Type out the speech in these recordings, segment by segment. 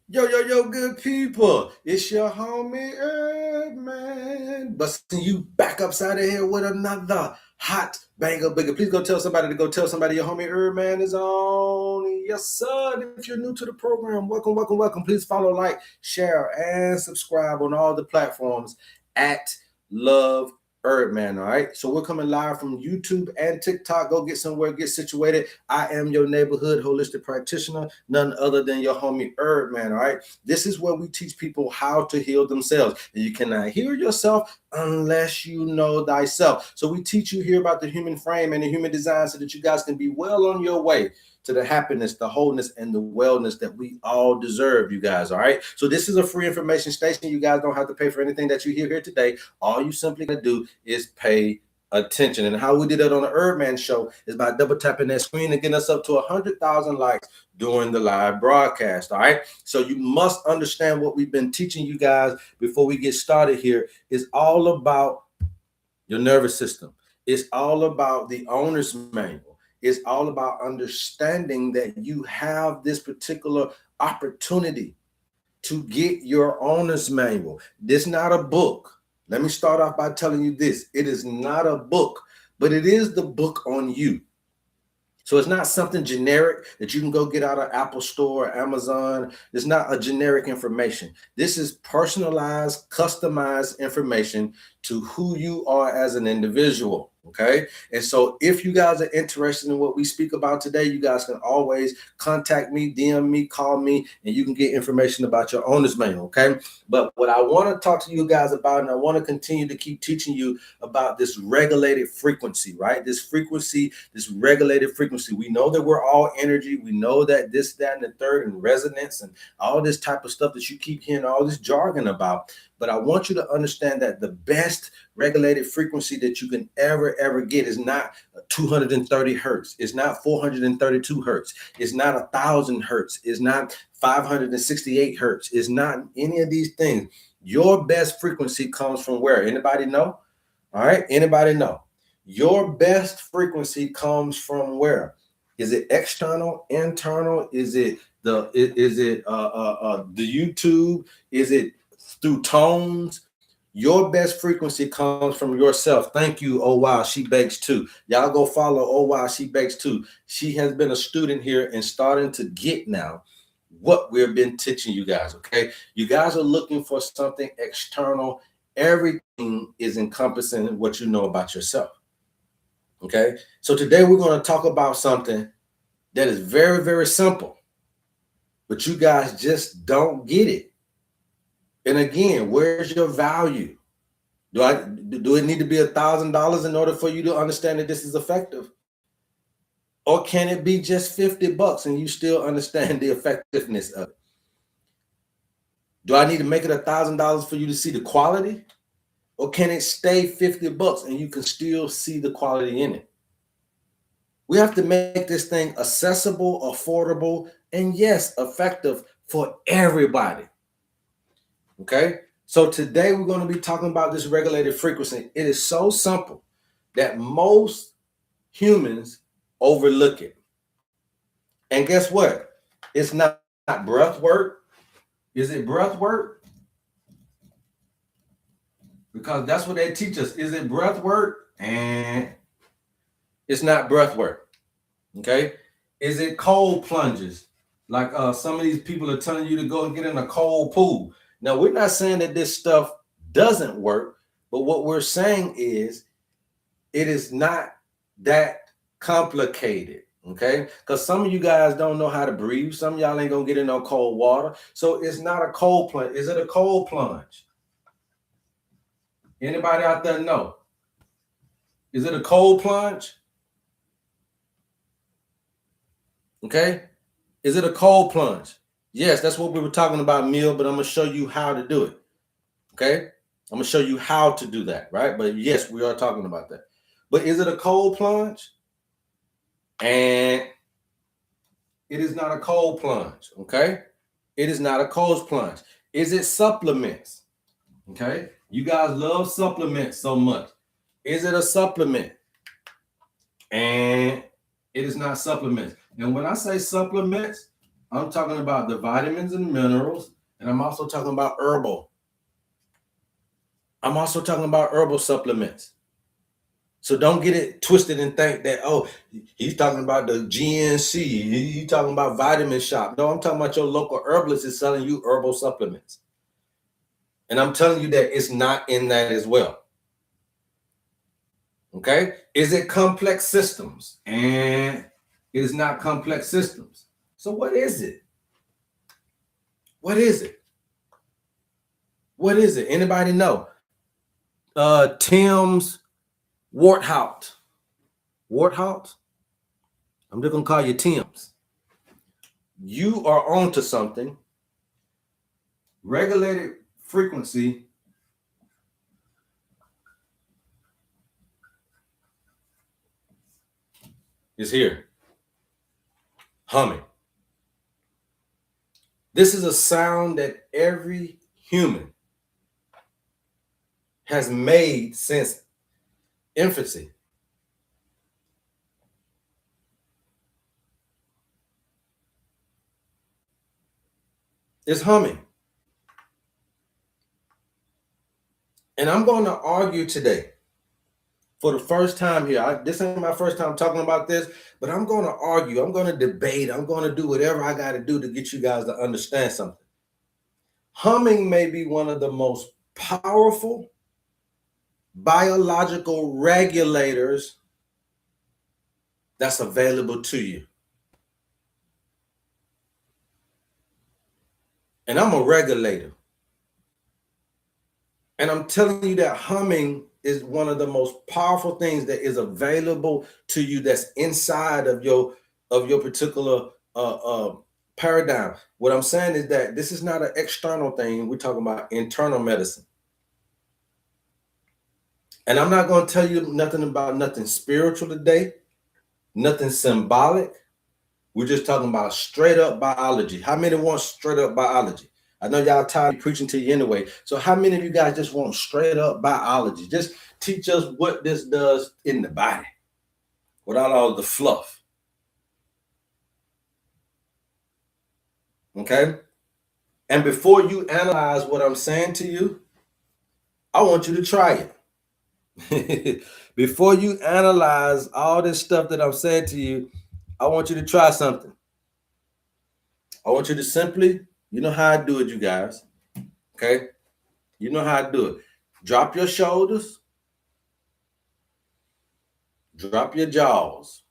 Yo, good people. It's your homie HerbMan. Busting you back upside the head with another hot banger bigger. Please go tell somebody to go tell somebody your homie HerbMan is on. Yes, sir. And if you're new to the program, welcome. Please follow, like, share, and subscribe on all the platforms at Love HerbMan. All right. So we're coming live from YouTube and TikTok. Go get somewhere, get situated. I am your neighborhood holistic practitioner, none other than your homie HerbMan. All right. This is where we teach people how to heal themselves. And you cannot heal yourself unless you know thyself. So we teach you here about the human frame and the human design so that you guys can be well on your way to the happiness, the wholeness, and the wellness that we all deserve, you guys. All right. So this is a free information station. You guys don't have to pay for anything that you hear here today. All you simply got to do is pay attention. And how we did it on the HerbMan Show is by double tapping that screen and getting us up to 100,000 likes during the live broadcast. All right. So you must understand what we've been teaching you guys before we get started here is all about your nervous system. It's all about the owner's manual. It's all about understanding that you have this particular opportunity to get your owner's manual. This is not a book. Let me start off by telling you this. It is not a book, but it is the book on you. So it's not something generic that you can go get out of Apple Store or Amazon. It's not a generic information. This is personalized, customized information to who you are as an individual. Okay. And so if you guys are interested in what we speak about today, you guys can always contact me, DM me, call me, and you can get information about your owner's manual. Okay. But what I want to talk to you guys about, and I want to continue to keep teaching you about this regulated frequency, right? This frequency, this regulated frequency. We know that we're all energy. We know that this, that, and the third, and resonance, and all this type of stuff that you keep hearing all this jargon about. But I want you to understand that the best regulated frequency that you can ever get is not 230 hertz. It's not 432 hertz. It's not 1,000 hertz. It's not 568 hertz. It's not any of these things. Your best frequency comes from where? Anybody know? All right. Anybody know? Your best frequency comes from where? Is it external, internal? Is it the YouTube? Is it through tones? Your best frequency comes from yourself. Thank you. Oh, wow. She bakes too. Y'all go follow. Oh, wow. She bakes too. She has been a student here and starting to get now what we've been teaching you guys. Okay. You guys are looking for something external. Everything is encompassing what you know about yourself. Okay. So today we're going to talk about something that is very simple, but you guys just don't get it. And again, where's your value? Do it need to be $1,000 in order for you to understand that this is effective? Or can it be just $50 and you still understand the effectiveness of it? Do I need to make it $1,000 for you to see the quality? Or can it stay $50 and you can still see the quality in it? We have to make this thing accessible, affordable, and yes, effective for everybody. Okay, so today we're going to be talking about this regulated frequency. It is so simple that most humans overlook it. And guess what? It's not breath work. Is it breath work? Because that's what they teach us. Is it breath work? And it's not breath work. Okay. Is it cold plunges? Like some of these people are telling you to go and get in a cold pool. Now, we're not saying that this stuff doesn't work, but what we're saying is it is not that complicated, okay? Because some of you guys don't know how to breathe. Some of y'all ain't going to get in no cold water. So it's not a cold plunge. Is it a cold plunge? Anybody out there know? Is it a cold plunge? Okay? Is it a cold plunge? Yes, that's what we were talking about, Meal, but I'm going to show you how to do it. Okay? I'm going to show you how to do that, right? But yes, we are talking about that. But is it a cold plunge? And it is not a cold plunge, okay? It is not a cold plunge. Is it supplements? Okay? You guys love supplements so much. Is it a supplement? And it is not supplements. And when I say supplements, I'm talking about the vitamins and minerals, and I'm also talking about herbal. I'm also talking about herbal supplements. So don't get it twisted and think that, oh, he's talking about the GNC. He's talking about Vitamin Shop. No, I'm talking about your local herbalist is selling you herbal supplements. And I'm telling you that it's not in that as well. Okay? Is it complex systems? And it is not complex systems. So what is it? What is it? What is it? Anybody know? Tim's Warthout. Warthout? I'm just gonna call you Tim's. You are onto something. Regulated frequency is here. Humming. This is a sound that every human has made since infancy. It's humming. And I'm going to argue today for the first time here. This ain't my first time talking about this, but I'm going to argue. I'm going to debate. I'm going to do whatever I got to do to get you guys to understand something. Humming may be one of the most powerful biological regulators that's available to you. And I'm a regulator. And I'm telling you that humming is one of the most powerful things that is available to you that's inside of your particular paradigm. What I'm saying is that this is not an external thing. We're talking about internal medicine. And I'm not going to tell you nothing about nothing spiritual today, nothing symbolic. We're just talking about straight up biology. How many want straight up biology? I know y'all tired of preaching to you anyway. So how many of you guys just want straight up biology? Just teach us what this does in the body without all the fluff. Okay? And before you analyze what I'm saying to you, I want you to try it. Before you analyze all this stuff that I'm saying to you, I want you to try something. I want you to simply, you know how I do it, you guys. Okay? You know how I do it. Drop your shoulders. Drop your jaws.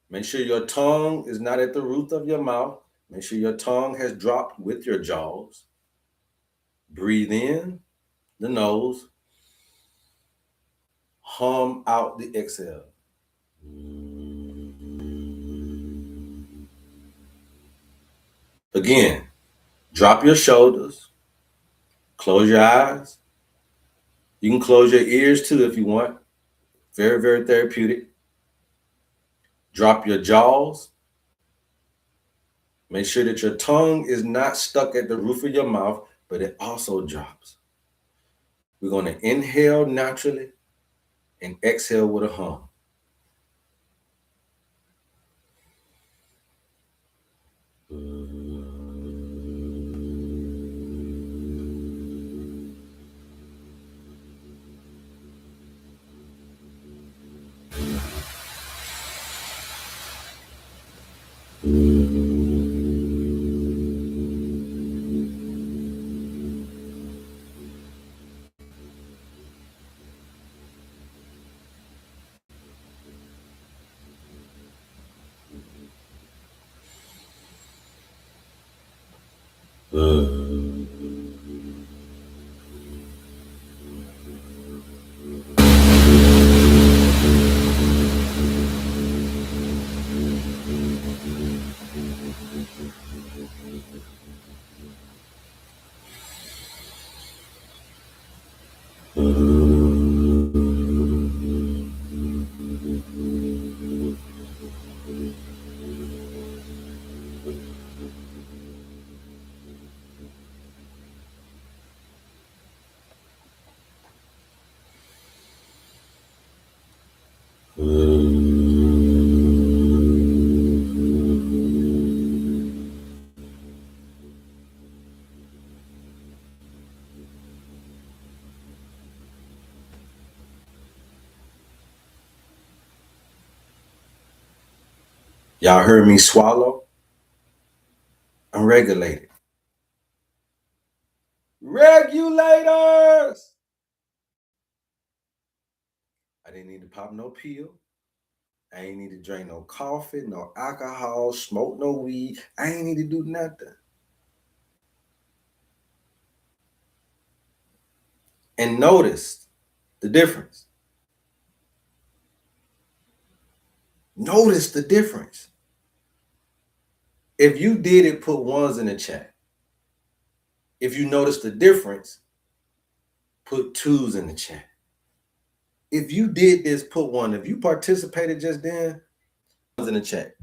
Make sure your tongue is not at the roof of your mouth. Make sure your tongue has dropped with your jaws. Breathe in the nose. Hum out the exhale. Again, drop your shoulders. Close your eyes. You can close your ears too if you want. Very, very therapeutic. Drop your jaws. Make sure that your tongue is not stuck at the roof of your mouth, but it also drops. We're going to inhale naturally and exhale with a hum. Y'all heard me swallow? I'm regulated. Regulators! I didn't need to pop no pill. I ain't need to drink no coffee, no alcohol, smoke no weed. I ain't need to do nothing. And notice the difference. Notice the difference. If you did it, put ones in the chat. If you notice the difference, put twos in the chat. If you did this, put one. If you participated just then, ones in the chat.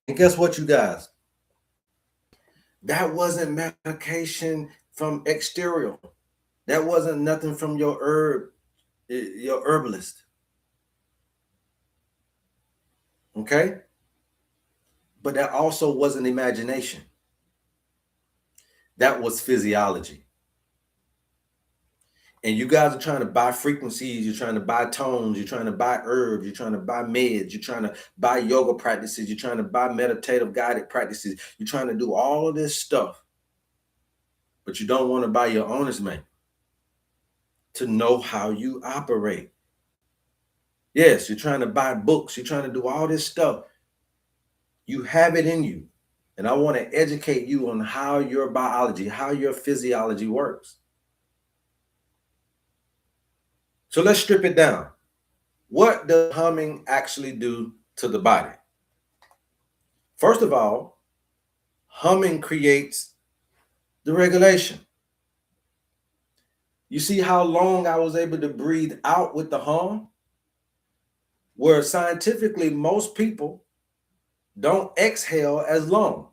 And guess what, you guys? That wasn't medication from exterior. That wasn't nothing from your herbalist. Okay? But that also wasn't imagination. That was physiology. And you guys are trying to buy frequencies, you're trying to buy tones, you're trying to buy herbs, you're trying to buy meds, you're trying to buy yoga practices, you're trying to buy meditative guided practices, you're trying to do all of this stuff. But you don't want to buy your owner's manual to know how you operate. Yes, you're trying to buy books, you're trying to do all this stuff. You have it in you. And I want to educate you on how your biology, how your physiology works. So let's strip it down. What does humming actually do to the body? First of all, humming creates the regulation. You see how long I was able to breathe out with the hum? Where scientifically, most people don't exhale as long.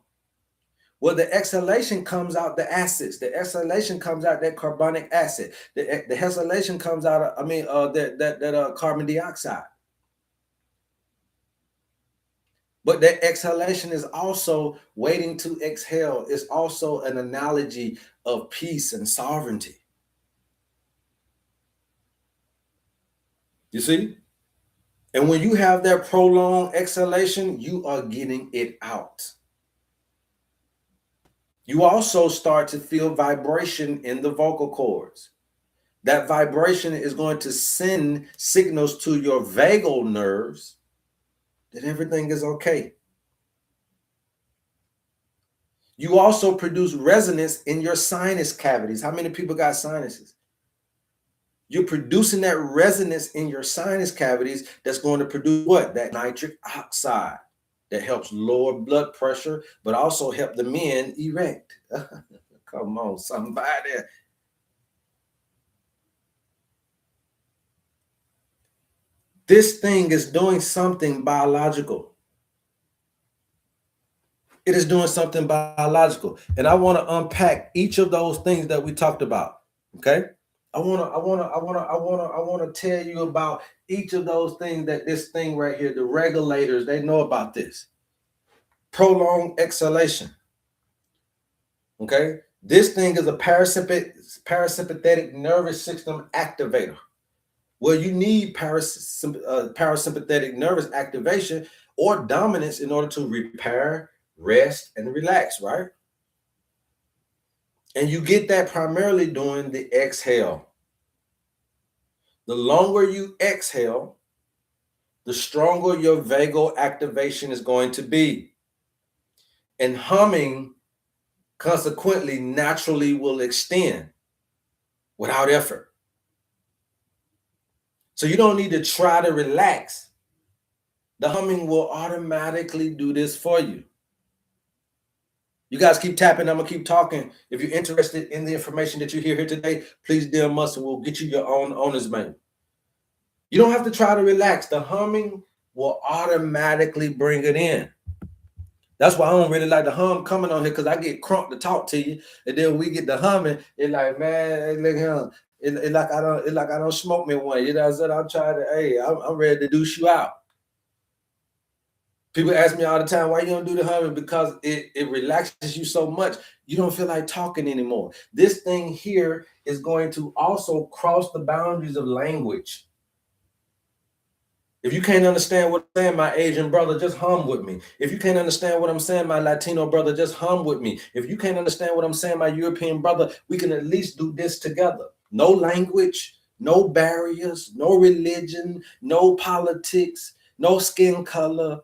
Well, the exhalation comes out the acids. The exhalation comes out that carbonic acid. The exhalation comes out, carbon dioxide. But that exhalation is also waiting to exhale. It's also an analogy of peace and sovereignty. You see? And when you have that prolonged exhalation, you are getting it out. You also start to feel vibration in the vocal cords. That vibration is going to send signals to your vagal nerves that everything is okay. You also produce resonance in your sinus cavities. How many people got sinuses? You're producing that resonance in your sinus cavities that's going to produce what? That nitric oxide that helps lower blood pressure, but also help the men erect. Come on, somebody. This thing is doing something biological. It is doing something biological. And I want to unpack each of those things that we talked about. Okay. I want to tell you about each of those things that this thing right here, the regulators, they know about this. Prolonged exhalation. Okay. This thing is a parasympathetic nervous system activator. Well, you need parasympathetic nervous activation or dominance in order to repair, rest, and relax, right? And you get that primarily during the exhale. The longer you exhale, the stronger your vagal activation is going to be. And humming, consequently, naturally will extend without effort. So you don't need to try to relax. The humming will automatically do this for you. You guys keep tapping. I'm going to keep talking. If you're interested in the information that you hear here today, please DM us and we'll get you your own owner's manual. You don't have to try to relax. The humming will automatically bring it in. That's why I don't really like the hum coming on here, because I get crunk to talk to you, and then we get the humming. It's like, man, look here. It's like I don't smoke me one. You know what I'm saying? I'm trying to, hey, I'm ready to douche you out. People ask me all the time, why you don't do the humming? Because it relaxes you so much, you don't feel like talking anymore. This thing here is going to also cross the boundaries of language. If you can't understand what I'm saying, my Asian brother, just hum with me. If you can't understand what I'm saying, my Latino brother, just hum with me. If you can't understand what I'm saying, my European brother, we can at least do this together. No language, no barriers, no religion, no politics, no skin color,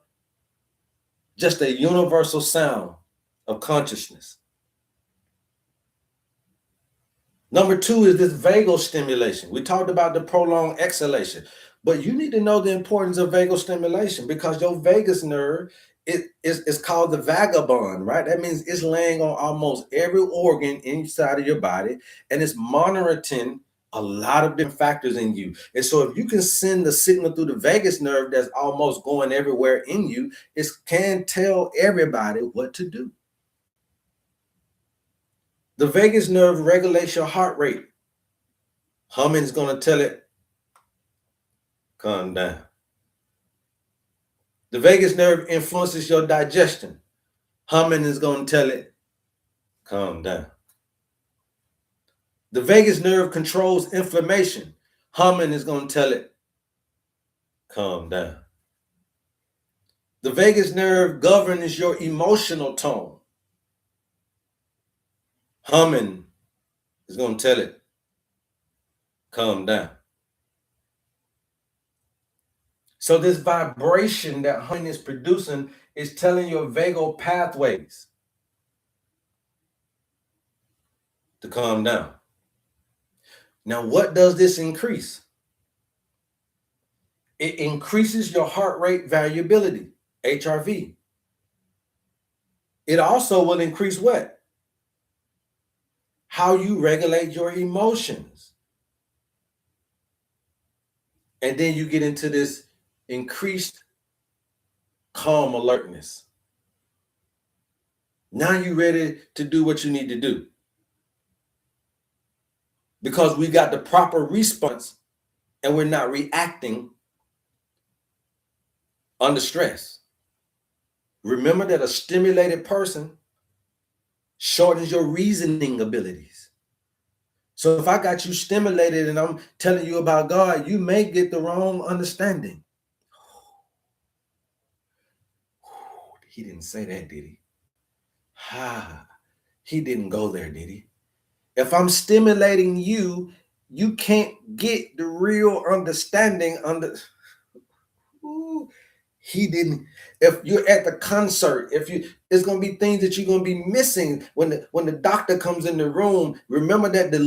just a universal sound of consciousness. Number two is this vagal stimulation. We talked about the prolonged exhalation, but you need to know the importance of vagal stimulation because your vagus nerve is called the vagabond, right? That means it's laying on almost every organ inside of your body and it's monitoring a lot of different factors in you. And so if you can send the signal through the vagus nerve that's almost going everywhere in you, it can tell everybody what to do. The vagus nerve regulates your heart rate. Humming is going to tell it, calm down. The vagus nerve influences your digestion. Humming is going to tell it, calm down. The vagus nerve controls inflammation. Humming is going to tell it, calm down. The vagus nerve governs your emotional tone. Humming is going to tell it, calm down. So this vibration that humming is producing is telling your vagal pathways to calm down. Now, what does this increase? It increases your heart rate variability, HRV. It also will increase what? How you regulate your emotions. And then you get into this increased calm alertness. Now you're ready to do what you need to do. Because we got the proper response and we're not reacting under stress. Remember that a stimulated person shortens your reasoning abilities. So if I got you stimulated and I'm telling you about God, you may get the wrong understanding. He didn't say that, did he? He didn't go there, did he? If I'm stimulating you, you can't get the real understanding he didn't. If you're at the concert, it's gonna be things that you're gonna be missing when the doctor comes in the room. Remember that the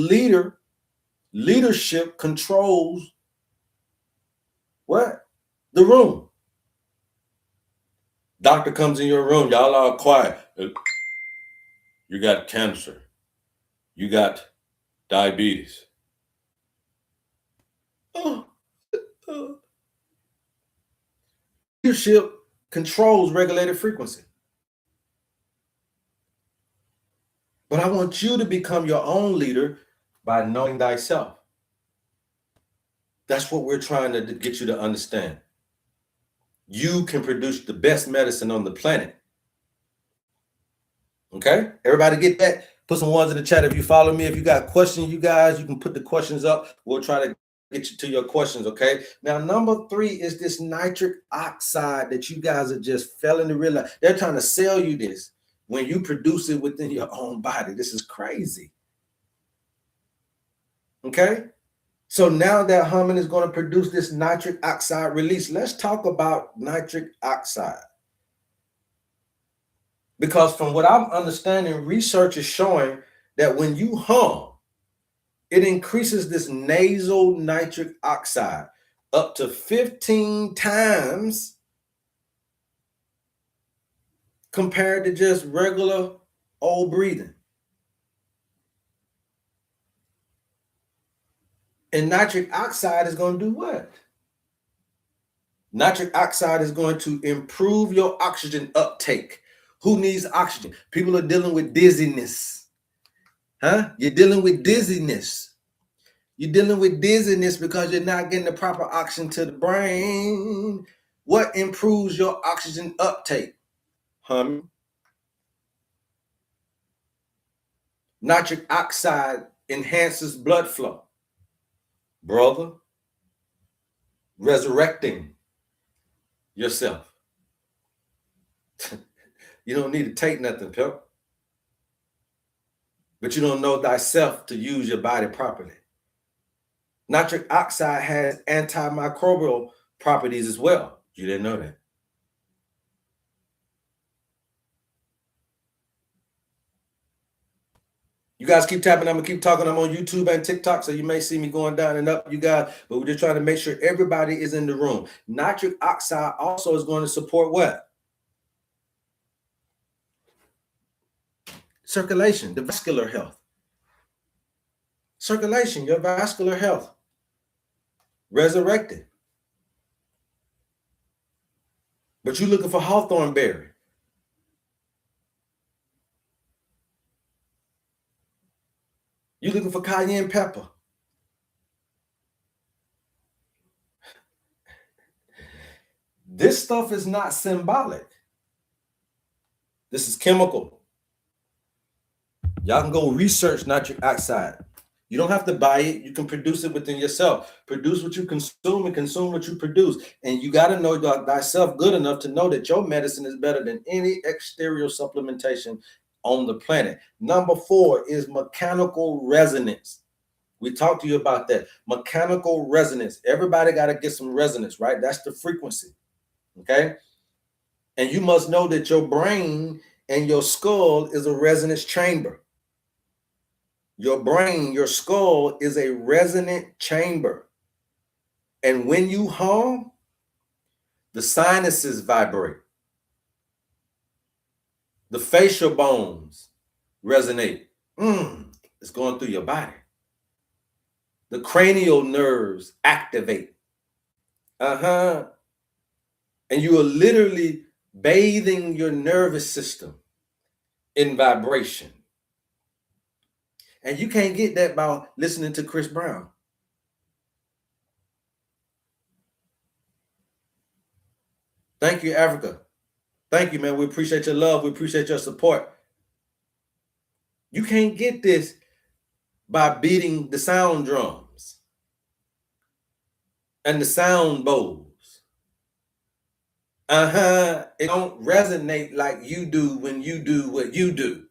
leadership controls what? The room. Doctor comes in your room, y'all are quiet. You got cancer. You got diabetes. Leadership controls regulated frequency. But I want you to become your own leader by knowing thyself. That's what we're trying to get you to understand. You can produce the best medicine on the planet. Okay? Everybody get that? Put some ones in the chat if you follow me. If you got questions, you guys, you can put the questions up. We'll try to get you to your questions, okay? Now, number 3 is this nitric oxide that you guys are just failing to realize. They're trying to sell you this when you produce it within your own body. This is crazy. Okay? So now that Humming is going to produce this nitric oxide release, let's talk about nitric oxide. Because from what I'm understanding, research is showing that when you hum, it increases this nasal nitric oxide up to 15 times compared to just regular old breathing. And nitric oxide is going to do what? Nitric oxide is going to improve your oxygen uptake. Who needs oxygen? People are dealing with dizziness. You're dealing with dizziness. You're dealing with dizziness because you're not getting the proper oxygen to the brain. What improves your oxygen uptake? Humming. Nitric oxide enhances blood flow. Brother, resurrecting yourself. You don't need to take nothing, pimp. But you don't know thyself to use your body properly. Nitric oxide has antimicrobial properties as well. You didn't know that. You guys keep tapping. I'm going to keep talking. I'm on YouTube and TikTok, so you may see me going down and up, you guys. But we're just trying to make sure everybody is in the room. Nitric oxide also is going to support what? Circulation, the vascular health. Circulation, your vascular health. Resurrected. But you're looking for hawthorn berry. You're looking for cayenne pepper. This stuff is not symbolic. This is chemical. Y'all can go research nitric oxide. You don't have to buy it. You can produce it within yourself. Produce what you consume and consume what you produce. And you got to know thyself good enough to know that your medicine is better than any exterior supplementation on the planet. Number 4 is mechanical resonance. We talked to you about that. Mechanical resonance. Everybody got to get some resonance, right? That's the frequency. Okay. And you must know that your brain and your skull is a resonance chamber. Your brain, your skull is a resonant chamber. And when you hum, the sinuses vibrate. The facial bones resonate. It's going through your body. The cranial nerves activate. And you are literally bathing your nervous system in vibration. And you can't get that by listening to Chris Brown. Thank you, Africa. Thank you, man. We appreciate your love. We appreciate your support. You can't get this by beating the sound drums and the sound bowls. It don't resonate like you do when you do what you do.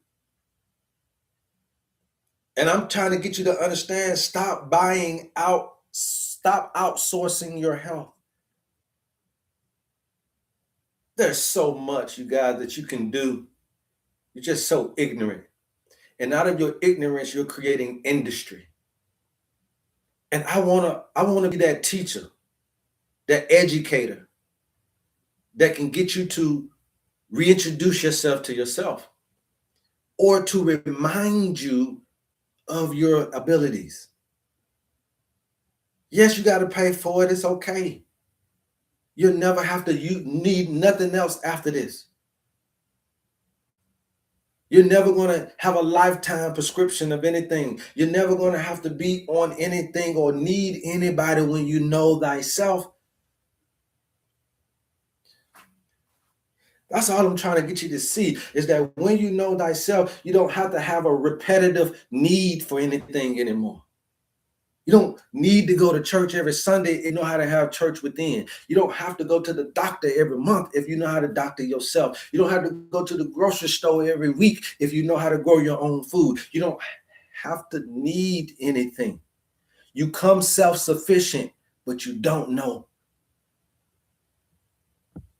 And I'm trying to get you to understand, stop outsourcing your health. There's so much, you guys, that you can do. You're just so ignorant. And out of your ignorance, you're creating industry. And I wanna be that teacher, that educator that can get you to reintroduce yourself to yourself or to remind you of your abilities. Yes, you got to pay for it. It's okay. You'll never have to, you need nothing else after this. You're never going to have a lifetime prescription of anything. You're never going to have to be on anything or need anybody when you know thyself. That's all I'm trying to get you to see, is that when you know thyself, you don't have to have a repetitive need for anything anymore. You don't need to go to church every Sunday and know how to have church within. You don't have to go to the doctor every month if you know how to doctor yourself. You don't have to go to the grocery store every week if you know how to grow your own food. You don't have to need anything. You come self-sufficient, but you don't know.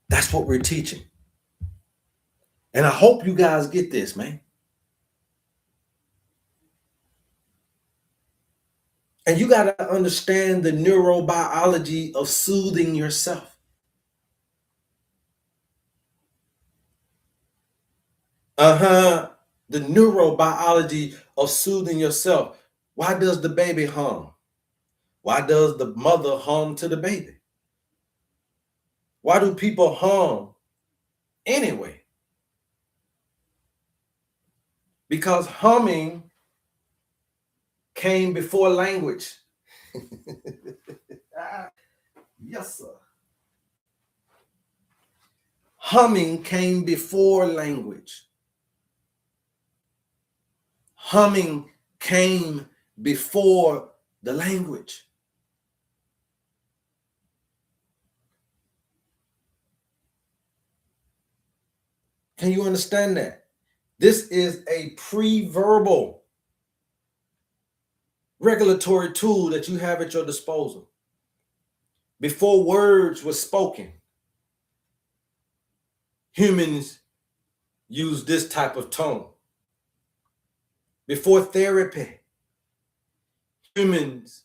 That's what we're teaching. And I hope you guys get this, man. And you got to understand the neurobiology of soothing yourself. The neurobiology of soothing yourself. Why does the baby hum? Why does the mother hum to the baby? Why do people hum anyway? Because humming came before language. Yes, sir. Humming came before language. Humming came before the language. Can you understand that? This is a pre-verbal regulatory tool that you have at your disposal. Before words were spoken, humans used this type of tone. Before therapy, humans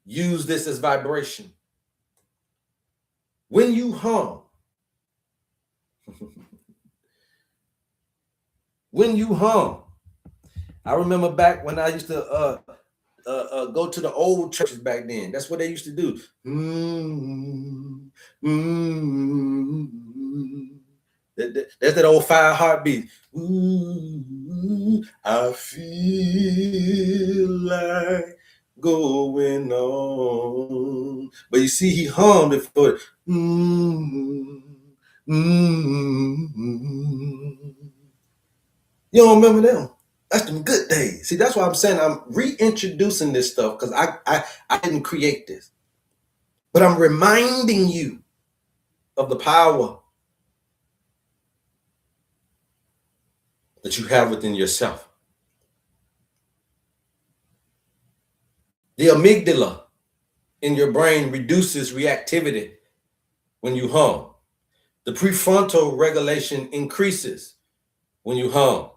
use this as vibration. When you hum, I remember back when I used to go to the old churches back then. That's what they used to do. That's that old 5 heartbeat. I feel like going on. But you see, he hummed before. You don't remember them? That's them good days. See, that's why I'm saying I'm reintroducing this stuff, because I didn't create this. But I'm reminding you of the power that you have within yourself. The amygdala in your brain reduces reactivity when you hum. The prefrontal regulation increases when you hum.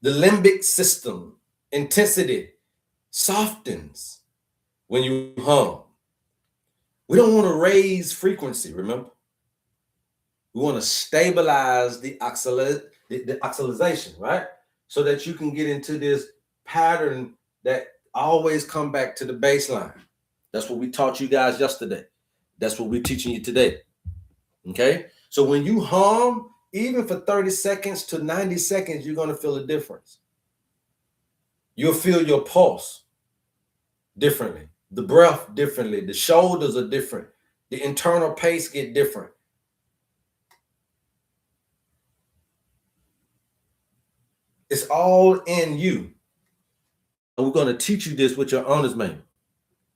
The limbic system intensity softens when you hum. We don't want to raise frequency, remember? We want to stabilize the oxidation, right? So that you can get into this pattern that always come back to the baseline. That's what we taught you guys yesterday. That's what we're teaching you today. Okay? So when you hum, even for 30 seconds to 90 seconds, you're going to feel a difference. You'll feel your pulse differently, the breath differently, the shoulders are different, the internal pace get different. It's all in you. And we're going to teach you this with your owner's manual.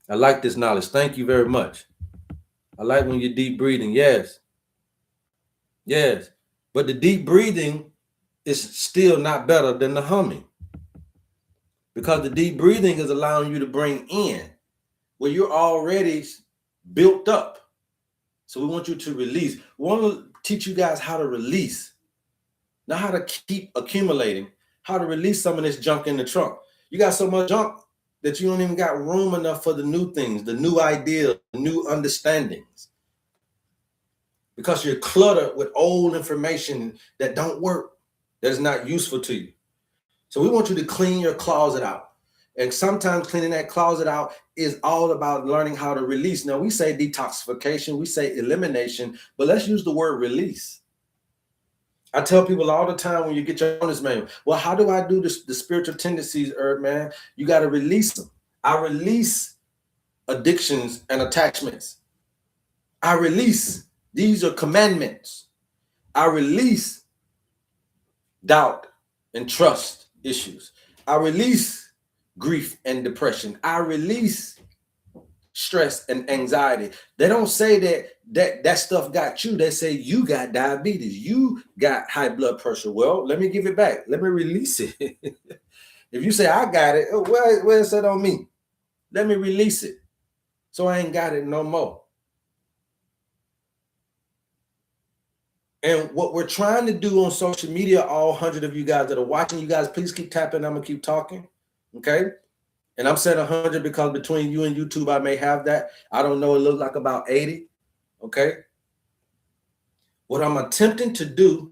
I like this knowledge. Thank you very much. I like when you're deep breathing. Yes. Yes. But the deep breathing is still not better than the humming, because the deep breathing is allowing you to bring in where you're already built up. So we want you to release. We want to teach you guys how to release, not how to keep accumulating, how to release some of this junk in the trunk. You got so much junk that you don't even got room enough for the new things, the new ideas, the new understandings, because you're cluttered with old information that don't work, that is not useful to you. So we want you to clean your closet out. And sometimes cleaning that closet out is all about learning how to release. Now, we say detoxification, we say elimination, but let's use the word release. I tell people all the time when you get your owner's manual, well, how do I do this, the spiritual tendencies, HerbMan? You got to release them. I release addictions and attachments. I release. These are commandments. I release doubt and trust issues. I release grief and depression. I release stress and anxiety. They don't say that stuff got you. They say you got diabetes. You got high blood pressure. Well, let me give it back. Let me release it. If you say I got it, where is that on me? Let me release it, so I ain't got it no more. And what we're trying to do on social media, all 100 of you guys that are watching, you guys, please keep tapping. I'm going to keep talking. Okay. And I'm saying 100 because between you and YouTube, I may have that. I don't know. It looks like about 80. Okay. What I'm attempting to do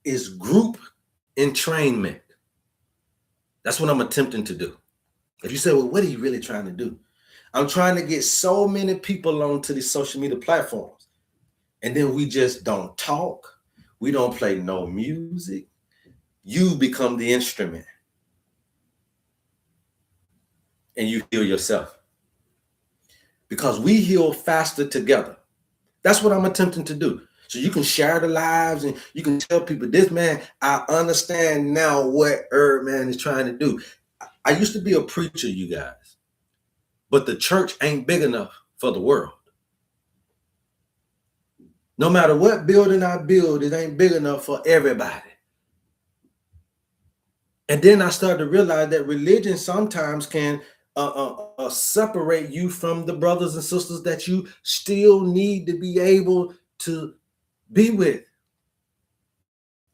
is group entrainment. That's what I'm attempting to do. If you say, well, what are you really trying to do? I'm trying to get so many people onto these social media platforms. And then we just don't talk. We don't play no music. You become the instrument. And you heal yourself. Because we heal faster together. That's what I'm attempting to do. So you can share the lives and you can tell people, this man, I understand now what HerbMan is trying to do. I used to be a preacher, you guys. But the church ain't big enough for the world. No matter what building I build, it ain't big enough for everybody. And then I started to realize that religion sometimes can separate you from the brothers and sisters that you still need to be able to be with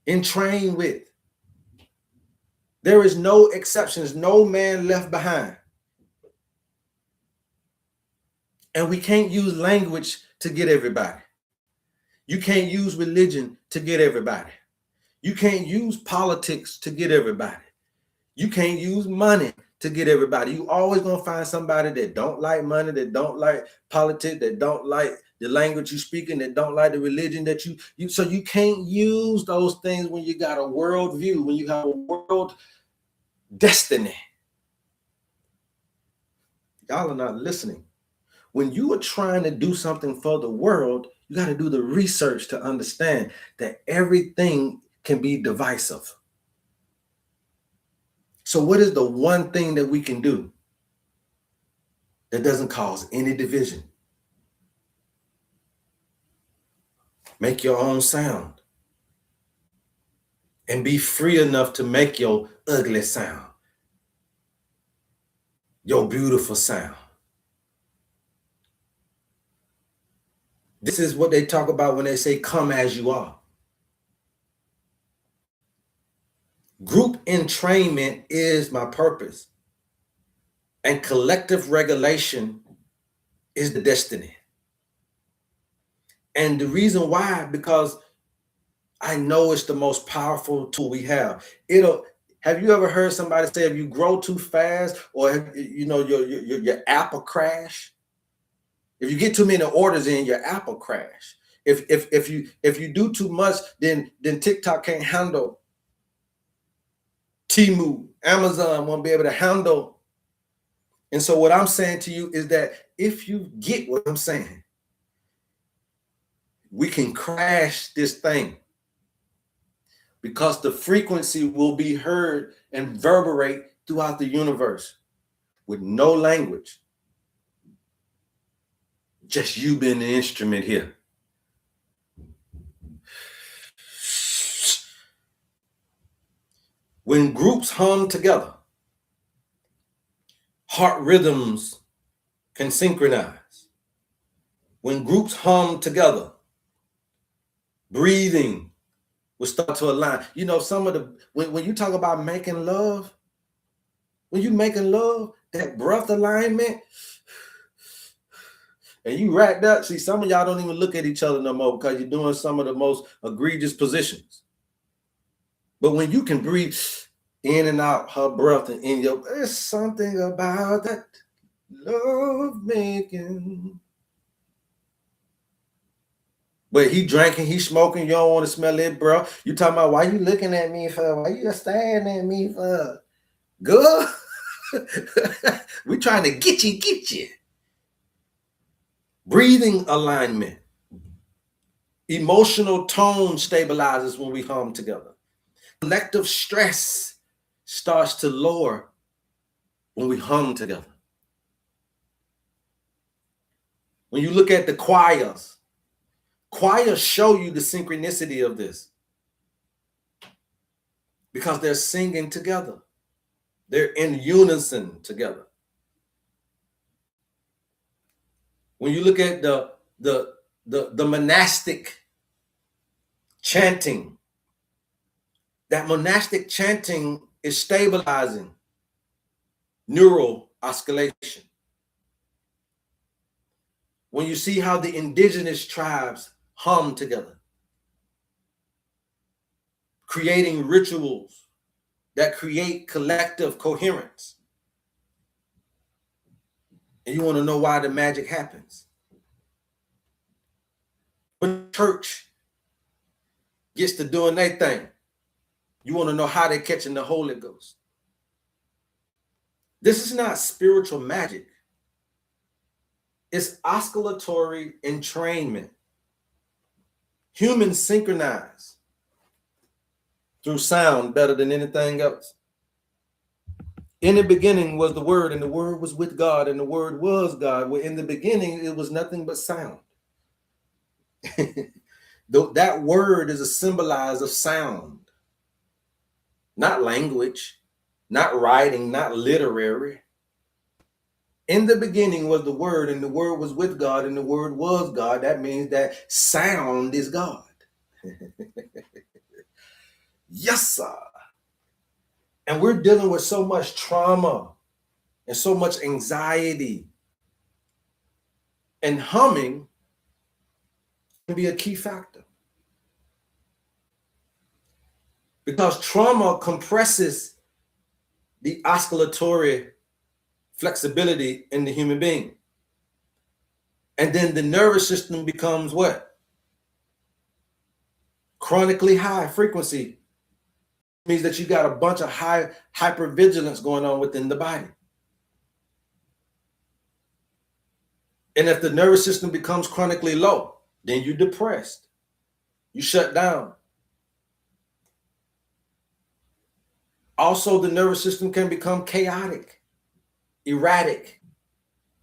and train with. There is no exceptions, no man left behind. And we can't use language to get everybody. You can't use religion to get everybody. You can't use politics to get everybody. You can't use money to get everybody. You always gonna find somebody that don't like money, that don't like politics, that don't like the language you speaking, that don't like the religion that you. So you can't use those things when you got a world view, when you have a world destiny. Y'all are not listening. When you are trying to do something for the world, you got to do the research to understand that everything can be divisive. So what is the one thing that we can do that doesn't cause any division? Make your own sound and be free enough to make your ugly sound, your beautiful sound. This is what they talk about when they say, come as you are. Group entrainment is my purpose, and collective regulation is the destiny. And the reason why, because I know it's the most powerful tool we have. Have you ever heard somebody say if you grow too fast, or your app will crash? If you get too many orders in, your app will crash. If you do too much, then TikTok can't handle. Temu, Amazon won't be able to handle. And so what I'm saying to you is that if you get what I'm saying, we can crash this thing, because the frequency will be heard and reverberate throughout the universe with no language. Just you being the instrument here. When groups hum together, heart rhythms can synchronize. When groups hum together, breathing will start to align. You know, when you talk about making love, when you making love, that breath alignment, and you racked up. See, some of y'all don't even look at each other no more because you're doing some of the most egregious positions. But when you can breathe in and out her breath and in your, there's something about that love making. But he drinking, he smoking, you don't want to smell it, bro. You talking about, why you looking at me for? Why you staring at me for? Good. We trying to get you. Breathing alignment. Emotional tone stabilizes when we hum together. Collective stress starts to lower when we hum together. When you look at the choirs show you the synchronicity of this, because they're singing together. They're in unison together. When you look at the monastic chanting, that monastic chanting is stabilizing neural oscillation. When you see how the indigenous tribes hum together, creating rituals that create collective coherence. And you want to know why the magic happens. When the church gets to doing their thing, you want to know how they're catching the Holy Ghost. This is not spiritual magic. It's oscillatory entrainment. Humans synchronize through sound better than anything else. In the beginning was the Word, and the Word was with God, and the Word was God. Well, in the beginning, it was nothing but sound. That word is a symbolize of sound, not language. not writing, not literary. In the beginning was the Word, and the Word was with God, and the Word was God. That means that sound is God. Yes, sir. And we're dealing with so much trauma and so much anxiety. And humming can be a key factor. Because trauma compresses the oscillatory flexibility in the human being. And then the nervous system becomes what? Chronically high frequency. It means that you got a bunch of high hypervigilance going on within the body. And if the nervous system becomes chronically low, then you're depressed. You shut down. Also, the nervous system can become chaotic, erratic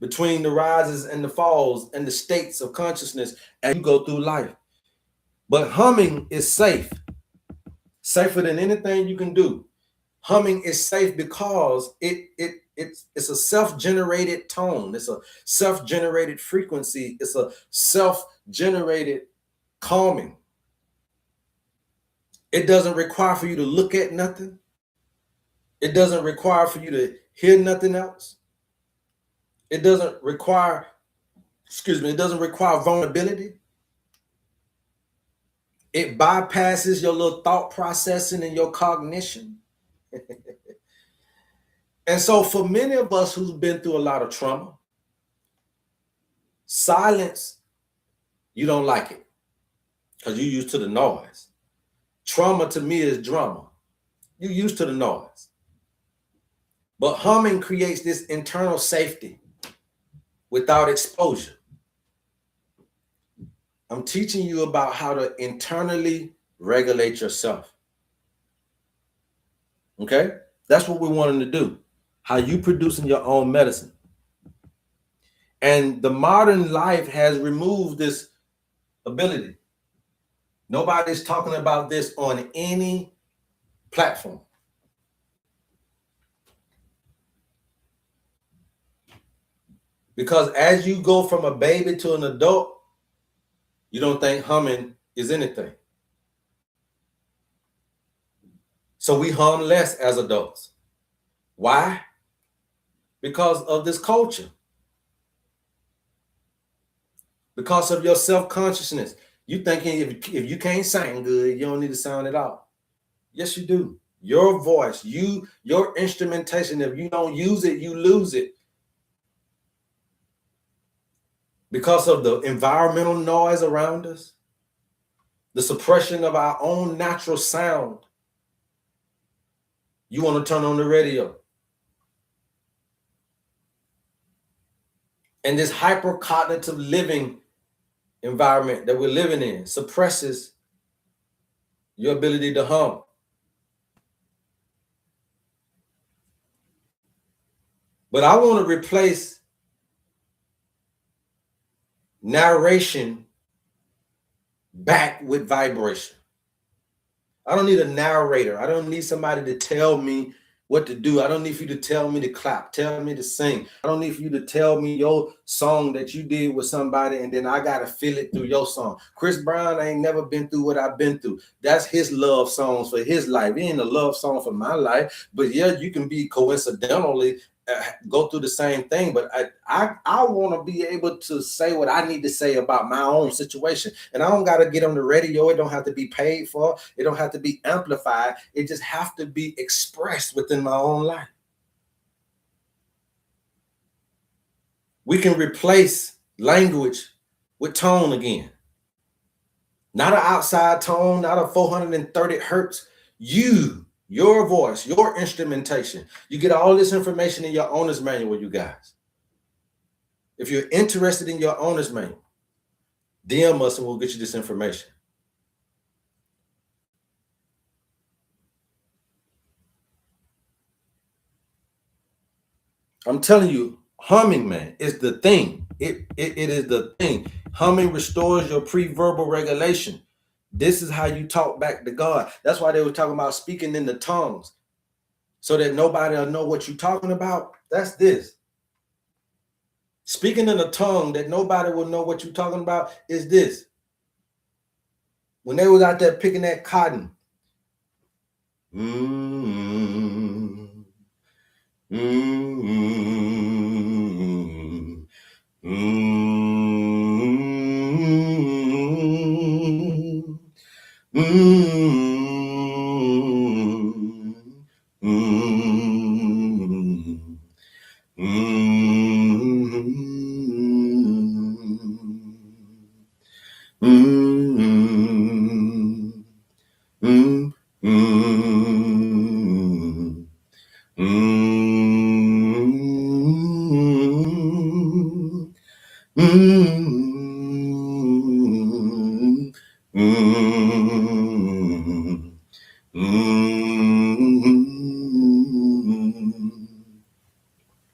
between the rises and the falls and the states of consciousness as you go through life. But humming is safe, safer than anything you can do. Humming is safe because it's a self-generated tone. It's a self-generated frequency. It's a self-generated calming. It doesn't require for you to look at nothing. It doesn't require for you to hear nothing else. It doesn't require, it doesn't require vulnerability. It bypasses your little thought processing and your cognition. And so for many of us who've been through a lot of trauma, silence, you don't like it because you're used to the noise. Trauma to me is drama. You're used to the noise. But humming creates this internal safety without exposure. I'm teaching you about how to internally regulate yourself. Okay? That's what we're wanting to do. How you producing your own medicine. And the modern life has removed this ability. Nobody's talking about this on any platform. Because as you go from a baby to an adult, you don't think humming is anything. So we hum less as adults. Why? Because of this culture. Because of your self-consciousness. You thinking if you can't sing good, you don't need to sound at all. Yes, you do. Your voice, your instrumentation, if you don't use it, you lose it. Because of the environmental noise around us, the suppression of our own natural sound, you want to turn on the radio. And this hypercognitive living environment that we're living in suppresses your ability to hum. But I want to replace narration back with vibration. I don't need a narrator. I don't need somebody to tell me what to do. I don't need for you to tell me to clap, tell me to sing. I don't need for you to tell me your song that you did with somebody and then I got to feel it through your song. Chris Brown ain't never been through what I've been through. That's his love songs for his life. It ain't a love song for my life. But yeah, you can be coincidentally go through the same thing, but I want to be able to say what I need to say about my own situation, and I don't got to get on the radio. It don't have to be paid for. It don't have to be amplified. It just have to be expressed within my own life. We can replace language with tone again. Not an outside tone, not a 430 hertz. Your voice, your instrumentation. You get all this information in your owner's manual, you guys. If you're interested in your owner's manual, DM us and we'll get you this information. I'm telling you, humming, man, is the thing. It is the thing. Humming restores your pre-verbal regulation. This is how you talk back to God. That's why they were talking about speaking in the tongues. so that nobody will know what you're talking about, that's this. Speaking in a tongue that nobody will know what you're talking about is this. When they was out there picking that cotton,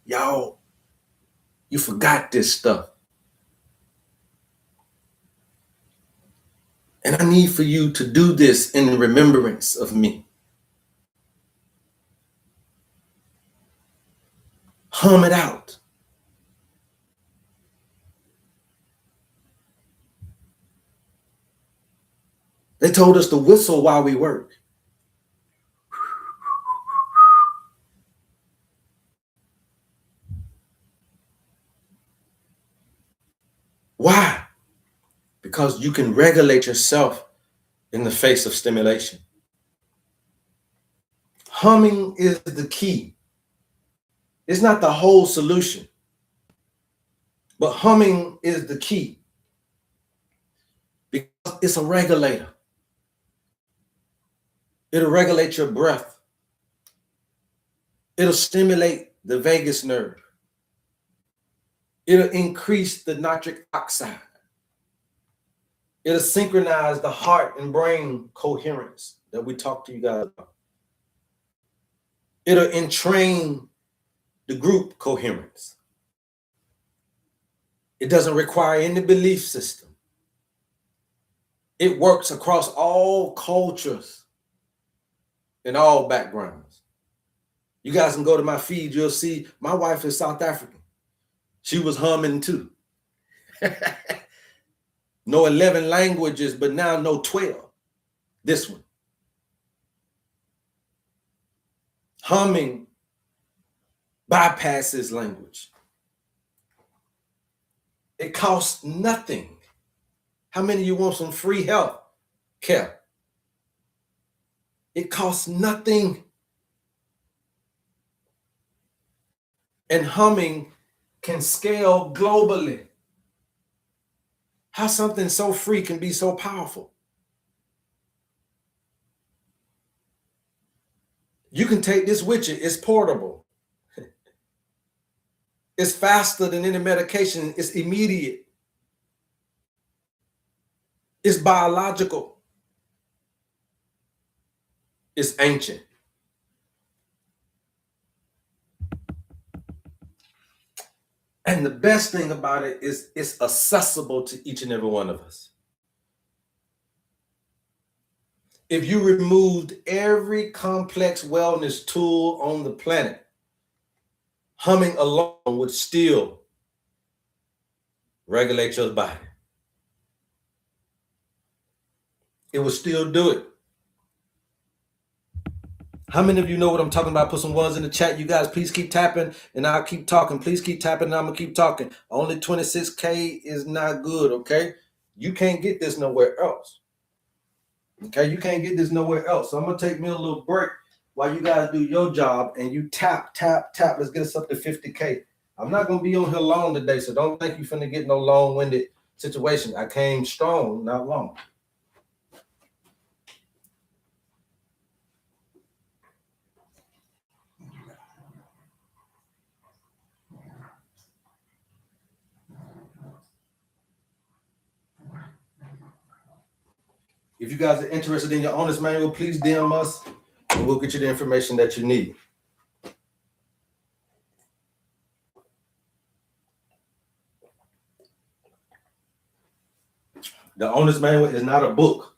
Y'all, you forgot this stuff. And I need for you to do this in remembrance of me. Hum it out. They told us to whistle while we work. Why? Because you can regulate yourself in the face of stimulation. Humming is the key. It's not the whole solution, but humming is the key because it's a regulator. It'll regulate your breath. It'll stimulate the vagus nerve. It'll increase the nitric oxide. It'll synchronize the heart and brain coherence that we talked to you guys about. It'll entrain the group coherence. It doesn't require any belief system. It works across all cultures and all backgrounds. You guys can go to my feed, you'll see my wife is South African. She was humming too. No 11 languages, but now no 12. This one. Humming bypasses language. It costs nothing. How many of you want some free health care? It costs nothing. And humming can scale globally. How something so free can be so powerful. You can take this with you. It's portable. It's faster than any medication. It's immediate. It's biological. It's ancient. And the best thing about it is it's accessible to each and every one of us. If you removed every complex wellness tool on the planet, humming alone would still regulate your body. It would still do it. How many of you know what I'm talking about? Put some ones in the chat. You guys, please keep tapping and I'll keep talking. Please keep tapping and I'm going to keep talking. Only 26K is not good, okay? You can't get this nowhere else. Okay, you can't get this nowhere else. So I'm going to take me a little break while you guys do your job and you tap, tap, tap. Let's get us up to 50K. I'm not going to be on here long today, so don't think you're finna get no long-winded situation. I came strong, not long. If you guys are interested in your owner's manual, please DM us and we'll get you the information that you need. The owner's manual is not a book.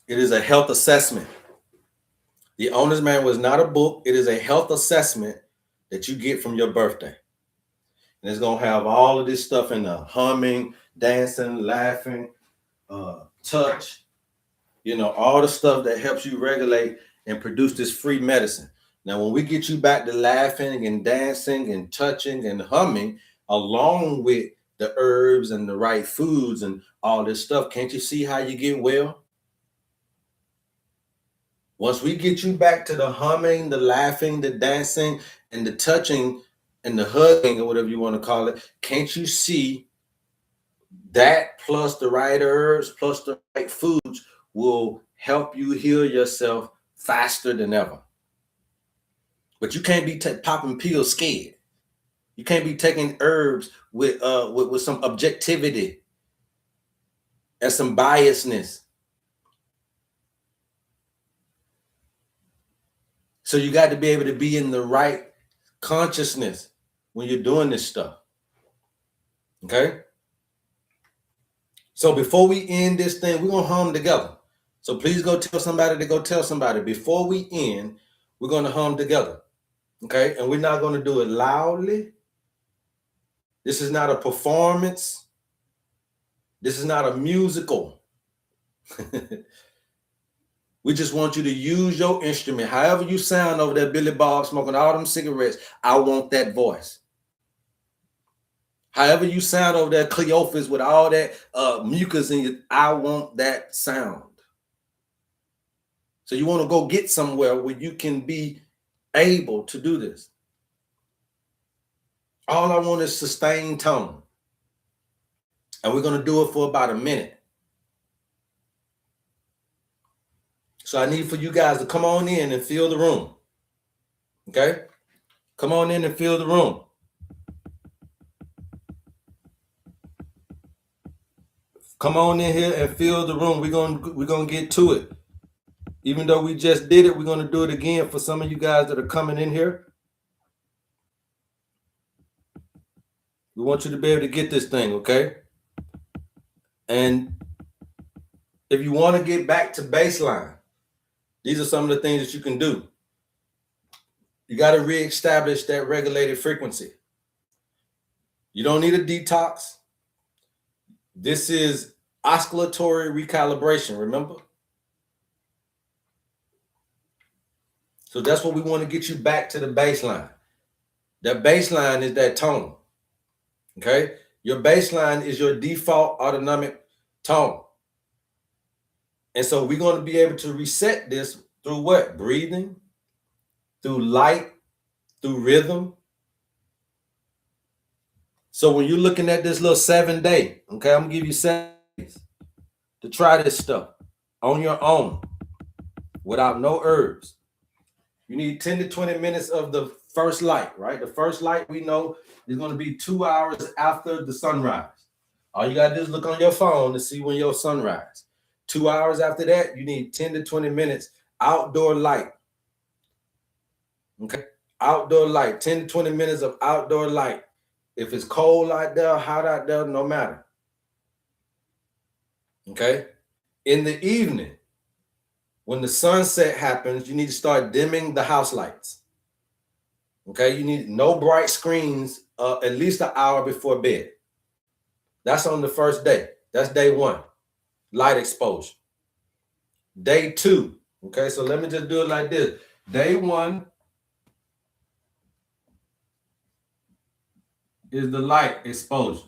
It is a health assessment. The Owner's Manual is not a book. It is a health assessment that you get from your birthday. And it's going to have all of this stuff in the humming, dancing, laughing, touch, all the stuff that helps you regulate and produce this free medicine. Now, when we get you back to laughing and dancing and touching and humming, along with the herbs and the right foods and all this stuff, can't you see how you get well? Once we get you back to the humming, the laughing, the dancing, and the touching, and the hugging, or whatever you want to call it, can't you see that plus the right herbs, plus the right foods will help you heal yourself faster than ever? But you can't be popping pills scared. You can't be taking herbs with some objectivity and some biasness. So you got to be able to be in the right consciousness when you're doing this stuff. Okay? So before we end this thing, we're going to hum together. So please go tell somebody to go tell somebody. Before we end, we're going to hum together. Okay? And we're not going to do it loudly. This is not a performance. This is not a musical. We just want you to use your instrument. However you sound over there, Billy Bob, smoking all them cigarettes, I want that voice. However you sound over there, Cleophas, with all that mucus in you, I want that sound. So you want to go get somewhere where you can be able to do this. All I want is sustained tone. And we're going to do it for about a minute. So I need for you guys to come on in and fill the room. Okay? Come on in and fill the room. Come on in here and fill the room. We're gonna get to it. Even though we just did it, we're gonna do it again for some of you guys that are coming in here. We want you to be able to get this thing, okay? And if you want to get back to baseline, these are some of the things that you can do. You got to reestablish that regulated frequency. You don't need a detox. This is oscillatory recalibration, remember? So that's what we want to get you back to the baseline. That baseline is that tone. Okay? Your baseline is your default autonomic tone. And so we're going to be able to reset this through what? Breathing, through light, through rhythm. So when you're looking at this little 7-day, okay, I'm going to give you 7 days to try this stuff on your own without no herbs. You need 10 to 20 minutes of the first light, right? The first light we know is going to be 2 hours after the sunrise. All you got to do is look on your phone to see when your sunrise. 2 hours after that, you need 10 to 20 minutes outdoor light. Okay? Outdoor light, 10 to 20 minutes of outdoor light. If it's cold out there, hot out there, no matter. Okay? In the evening, when the sunset happens, you need to start dimming the house lights. Okay? You need no bright screens at least an hour before bed. That's on the first day. That's day 1. Light exposure. Day 2. Okay, so let me just do it like this. Day 1 is the light exposure.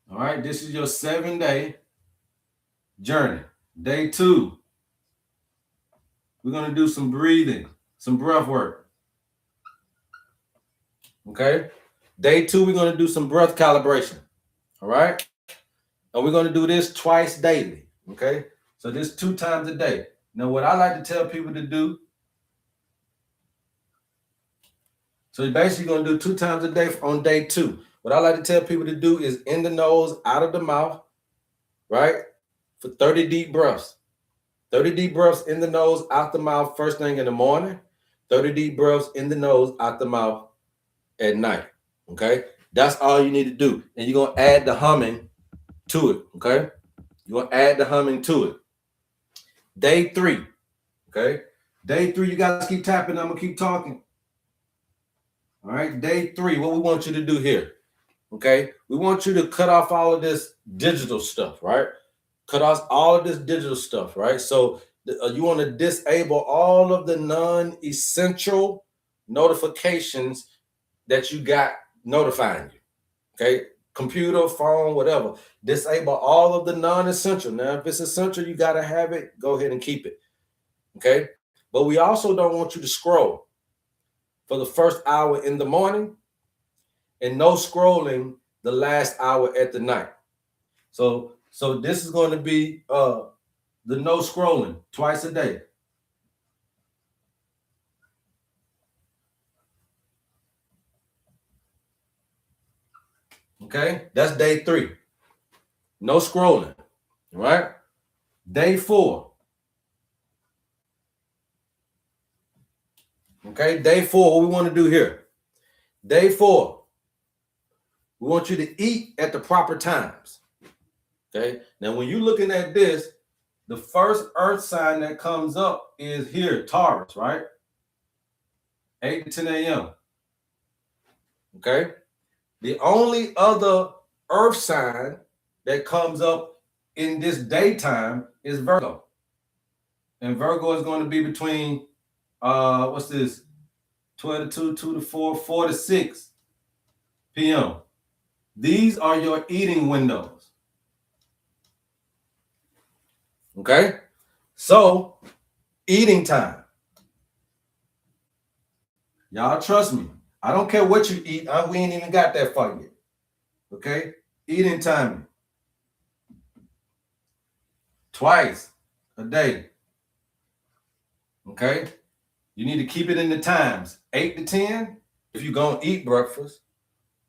All right, this is your 7-day journey. Day 2, we're going to do some breathing, some breath work. Okay, day 2, we're going to do some breath calibration. All right, and we're going to do this twice daily. Okay, so this 2 times a day. Now, what I like to tell people to do, so you're basically going to do 2 times a day on day 2. What I like to tell people to do is in the nose, out of the mouth, right? For 30 deep breaths. 30 deep breaths in the nose, out the mouth, first thing in the morning. 30 deep breaths in the nose, out the mouth at night. Okay? That's all you need to do. And you're going to add the humming to it. Okay? You're going to add the humming to it. Day 3. Okay. Day 3, you guys keep tapping. I'm gonna keep talking. All right. Day 3. What we want you to do here. Okay. We want you to cut off all of this digital stuff, right? Cut off all of this digital stuff, right? So you want to disable all of the non-essential notifications that you got notifying you. Okay. Computer, phone, whatever. Disable all of the non-essential. Now, if it's essential, you got to have it. Go ahead and keep it. Okay. But we also don't want you to scroll for the first hour in the morning and no scrolling the last hour at the night. So this is going to be the no scrolling twice a day. Okay, that's day 3. No scrolling. All right. Day 4. Okay, day 4. What we want to do here? Day 4. We want you to eat at the proper times. Okay. Now, when you're looking at this, the first earth sign that comes up is here, Taurus, right? 8 to 10 a.m. Okay. The only other earth sign that comes up in this daytime is Virgo. And Virgo is going to be between, what's this? 12 to 2, 2 to 4, 4 to 6 p.m. These are your eating windows. Okay? So, eating time. Y'all trust me. I don't care what you eat. We ain't even got that far yet. Okay? Eating time. Twice a day. Okay? You need to keep it in the times. 8 to 10 if you're going to eat breakfast,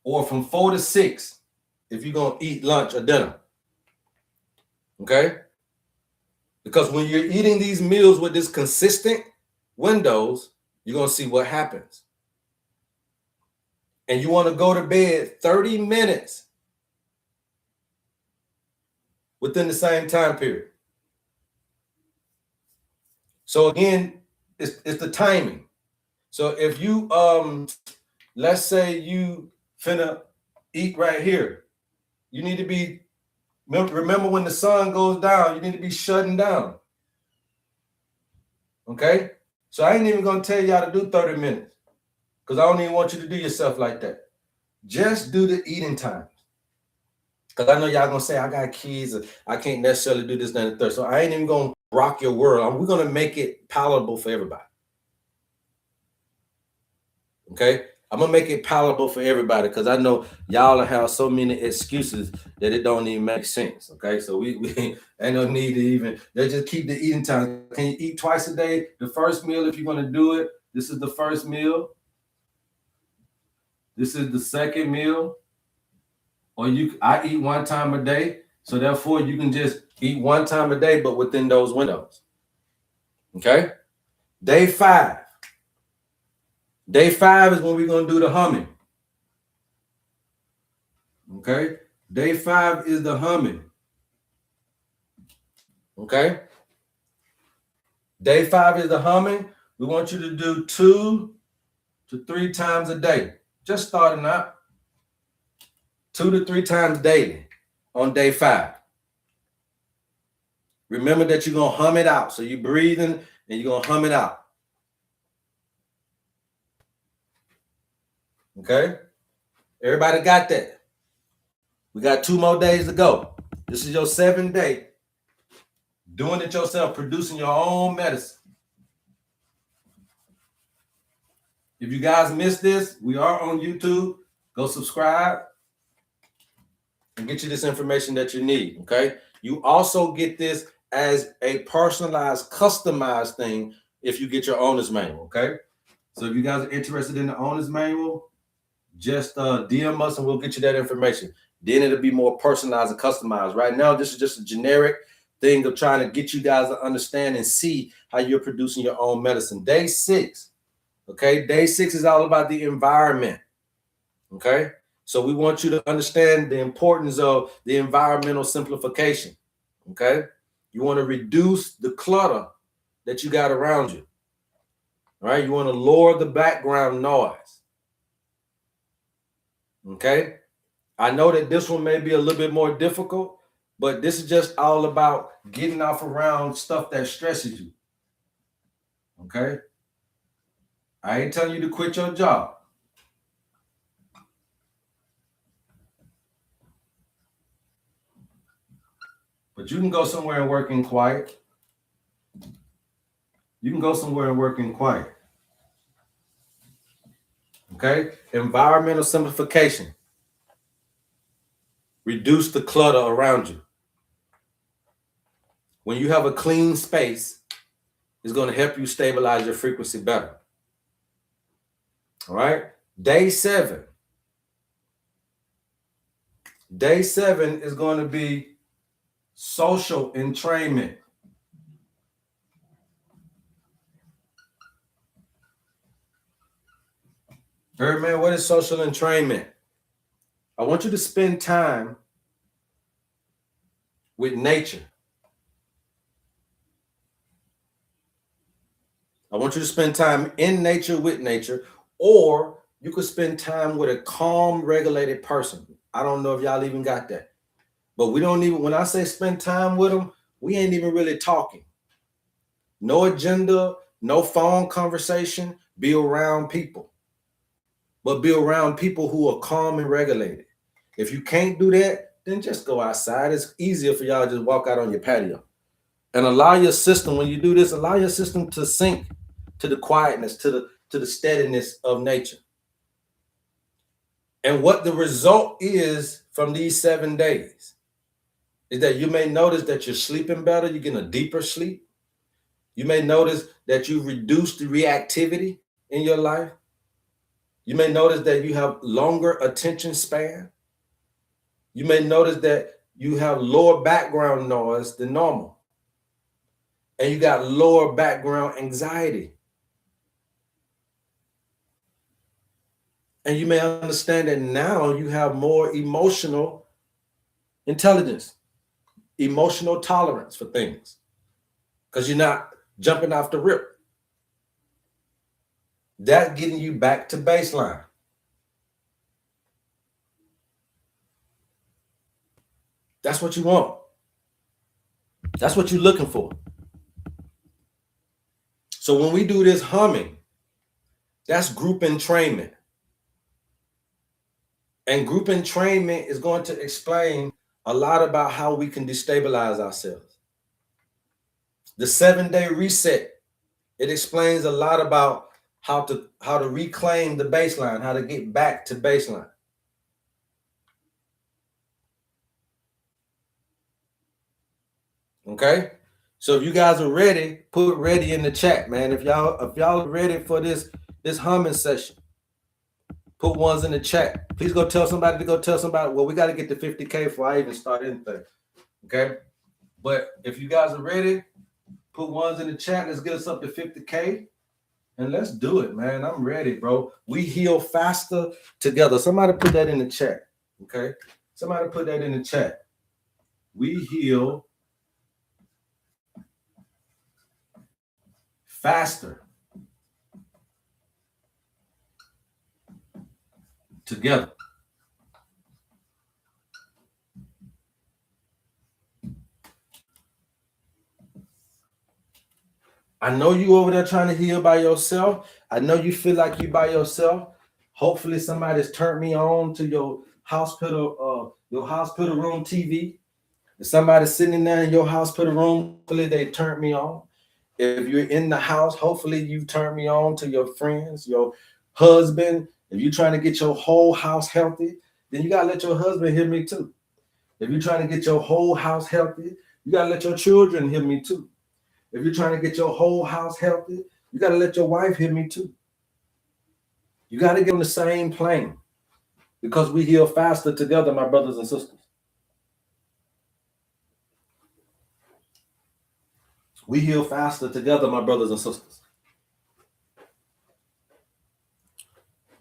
or from 4 to 6 if you're going to eat lunch or dinner. Okay? Because when you're eating these meals with this consistent windows, you're going to see what happens. And you want to go to bed 30 minutes within the same time period. So again, it's the timing. So if you let's say you finna eat right here, you need to be, remember when the sun goes down, you need to be shutting down. Okay? So I ain't even gonna tell y'all to do 30 minutes because I don't even want you to do yourself like that. Just do the eating times. Because I know y'all gonna say I got kids, I can't necessarily do this, that, and the third. So I ain't even gonna rock your world. We're gonna make it palatable for everybody. Okay, I'm gonna make it palatable for everybody because I know y'all have so many excuses that it don't even make sense. Okay, so we ain't no need to even. They just keep the eating time. Can you eat twice a day? The first meal, if you're gonna do it, this is the first meal. This is the second meal. Or I eat one time a day, so therefore you can just eat one time a day, but within those windows. Okay. Day 5. Day 5 is when we're gonna do the humming. Okay. Day 5 is the humming. Okay. Day 5 is the humming. We want you to do 2 to 3 times a day. Just starting out. 2 to 3 times daily on day 5. Remember that you're going to hum it out. So you're breathing and you're going to hum it out. Okay? Everybody got that? We got 2 more days to go. This is your 7th day. Doing it yourself, producing your own medicine. If you guys missed this, we are on YouTube. Go subscribe and get you this information that you need, okay? You also get this as a personalized, customized thing if you get your owner's manual, okay? So if you guys are interested in the owner's manual, just DM us and we'll get you that information. Then it'll be more personalized and customized. Right now, this is just a generic thing of trying to get you guys to understand and see how you're producing your own medicine. Day 6, okay? Day 6 is all about the environment, okay? So we want you to understand the importance of the environmental simplification, okay? You want to reduce the clutter that you got around you. All right, you want to lower the background noise. Okay, I know that this one may be a little bit more difficult, but this is just all about getting off around stuff that stresses you. Okay, I ain't telling you to quit your job. But you can go somewhere and work in quiet. You can go somewhere and work in quiet. Okay, environmental simplification. Reduce the clutter around you. When you have a clean space, it's going to help you stabilize your frequency better. All right. Day 7. Day 7 is going to be social entrainment. HerbMan, what is social entrainment? I want you to spend time with nature. I want you to spend time in nature with nature, or you could spend time with a calm, regulated person. I don't know if y'all even got that. But we don't even, when I say spend time with them, we ain't even really talking. No agenda, no phone conversation, be around people. But be around people who are calm and regulated. If you can't do that, then just go outside. It's easier for y'all to just walk out on your patio. And allow your system, when you do this, allow your system to sync to the quietness, to the steadiness of nature. And what the result is from these 7 days is that you may notice that you're sleeping better, you're getting a deeper sleep. You may notice that you reduce the reactivity in your life. You may notice that you have longer attention span. You may notice that you have lower background noise than normal. And you got lower background anxiety. And you may understand that now you have more emotional intelligence, emotional tolerance for things, because you're not jumping off the rip. That's getting you back to baseline. That's what you want. That's what you're looking for. So when we do this humming, that's group entrainment. And group entrainment is going to explain a lot about how we can destabilize ourselves. The 7-day reset, it explains a lot about how to reclaim the baseline, how to get back to baseline. Okay? So if you guys are ready, put ready in the chat, man. If y'all are ready for this humming session, put ones in the chat. Please go tell somebody to go tell somebody. Well, we got to get to 50K before I even start anything. Okay? But if you guys are ready, put ones in the chat. Let's get us up to 50K. And let's do it, man. I'm ready, bro. We heal faster together. Somebody put that in the chat. Okay? Somebody put that in the chat. We heal faster together. I know you over there trying to heal by yourself. I know you feel like you by yourself. Hopefully somebody's turned me on to your hospital room TV. If somebody's sitting there in your hospital room, hopefully they turned me on. If you're in the house, hopefully you've turned me on to your friends, your husband. If you're trying to get your whole house healthy, then you got to let your husband hear me too. If you're trying to get your whole house healthy, you got to let your children hear me too. If you're trying to get your whole house healthy, you got to let your wife hear me too. You got to get on the same plane, because we heal faster together, my brothers and sisters. We heal faster together, my brothers and sisters.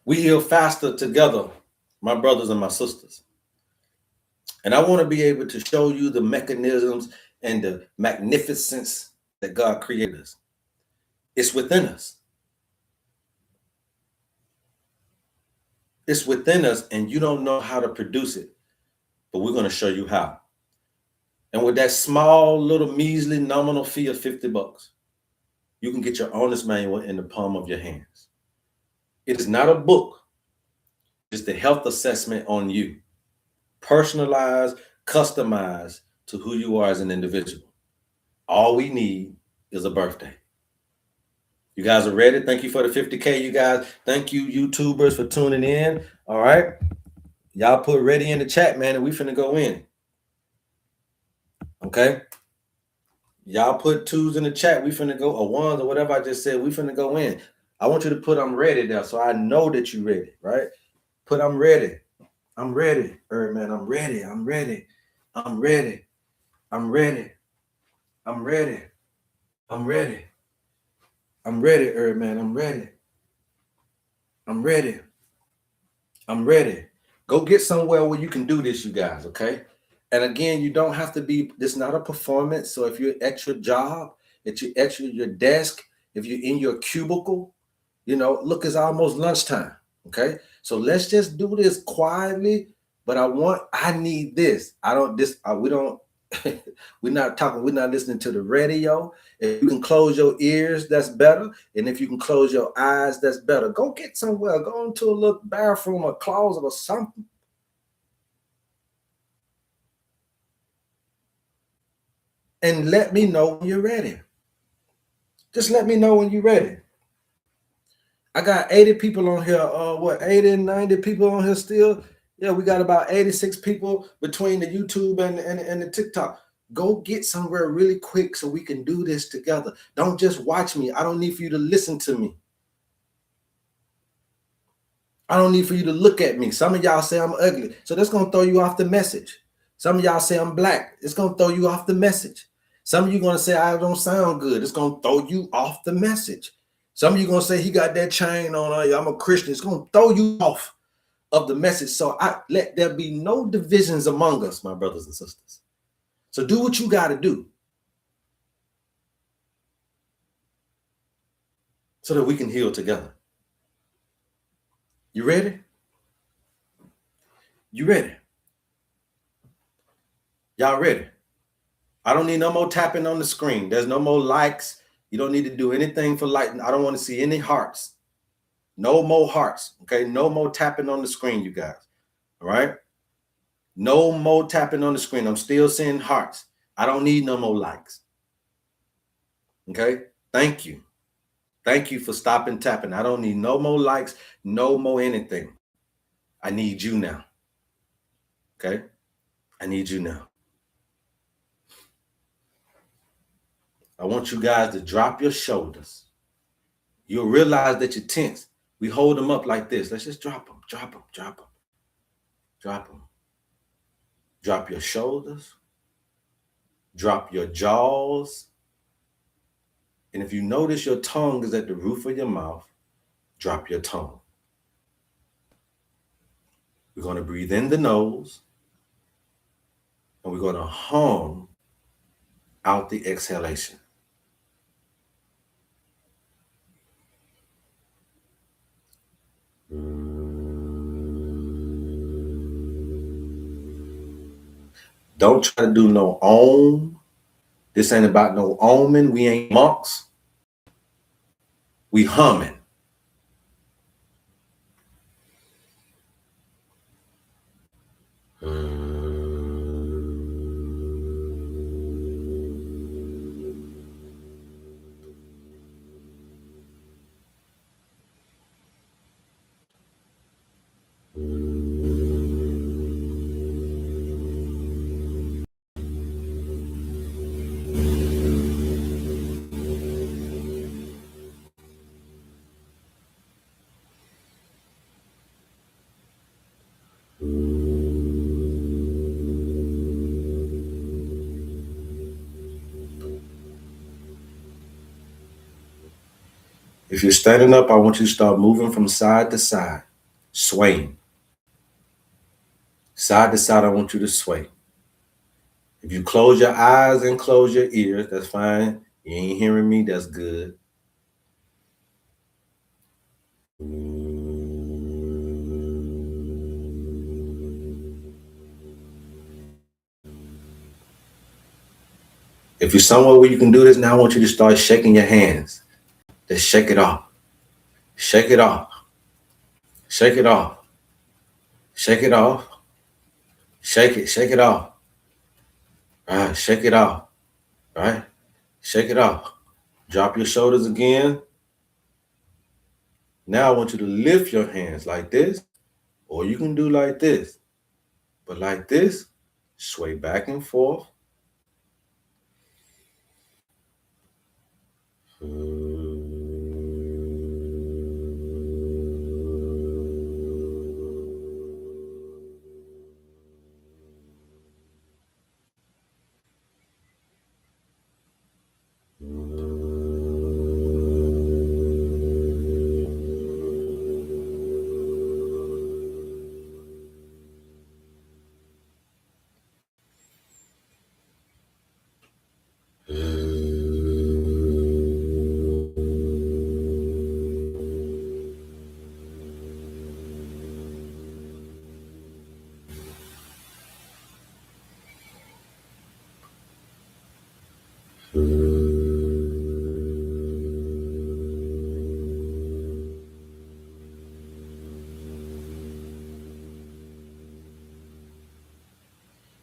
We heal faster together, my brothers and my sisters. And I want to be able to show you the mechanisms and the magnificence that God created us. It's within us. It's within us, and you don't know how to produce it, but we're going to show you how. And with that small little measly nominal fee of $50, you can get your owner's manual in the palm of your hands. It is not a book. It's the health assessment on you, personalized, customized to who you are as an individual. All we need is a birthday. You guys are ready? Thank you for the 50K, you guys. Thank you, YouTubers, for tuning in. All right. Y'all put ready in the chat, man, and we finna go in. Okay? Y'all put twos in the chat. We finna go, or ones, or whatever I just said. We finna go in. I want you to put I'm ready there, so I know that you're ready, right? Put I'm ready. I'm ready, HerbMan. I'm ready. I'm ready. I'm ready. I'm ready. I'm ready. I'm ready. I'm ready, HerbMan. I'm ready. I'm ready. I'm ready. Go get somewhere where you can do this, you guys, okay? And again, you don't have to be, this is not a performance. So if you're at your job, at your desk, if you're in your cubicle, look, it's almost lunchtime, okay? So let's just do this quietly, but I need this. We're not listening to the radio. If you can close your ears, that's better. And if you can close your eyes, that's better. Go get somewhere. Go into a little bathroom or closet or something. And let me know when you're ready. Just let me know when you're ready. I got 80 people on here. 80, 90 people on here still? Yeah, we got about 86 people between the YouTube and the TikTok. Go get somewhere really quick so we can do this together. Don't just watch me. I don't need for you to listen to me. I don't need for you to look at me. Some of y'all say I'm ugly, so that's going to throw you off the message. Some of y'all say I'm black. It's going to throw you off the message. Some of you going to say I don't sound good. It's going to throw you off the message. Some of you going to say he got that chain on. I'm a Christian. It's going to throw you off of the message. So let there be no divisions among us, my brothers and sisters. So do what you got to do so that we can heal together. You ready? You ready? Y'all ready? I don't need no more tapping on the screen. There's no more likes. You don't need to do anything for lighting. I don't want to see any hearts. No more hearts. Okay. No more tapping on the screen, you guys. All right. No more tapping on the screen. I'm still seeing hearts. I don't need no more likes. Okay. Thank you. Thank you for stopping tapping. I don't need no more likes, no more anything. I need you now. Okay. I need you now. I want you guys to drop your shoulders. You'll realize that you're tense. We hold them up like this. Let's just drop them, drop them, drop them, drop them. Drop your shoulders. Drop your jaws. And if you notice your tongue is at the roof of your mouth, drop your tongue. We're going to breathe in the nose, and we're going to hum out the exhalation. Don't try to do no om. This ain't about no oming. We ain't monks. We humming. If you're standing up, I want you to start moving from side to side, swaying. Side to side, I want you to sway. If you close your eyes and close your ears, that's fine. You ain't hearing me, that's good. If you're somewhere where you can do this, now I want you to start shaking your hands. Just shake it off. Shake it off. Shake it off. Shake it off. Shake it. Shake it off. All right. Shake it off. All right. Shake it off. Drop your shoulders again. Now I want you to lift your hands like this, or you can do like this. But like this, sway back and forth.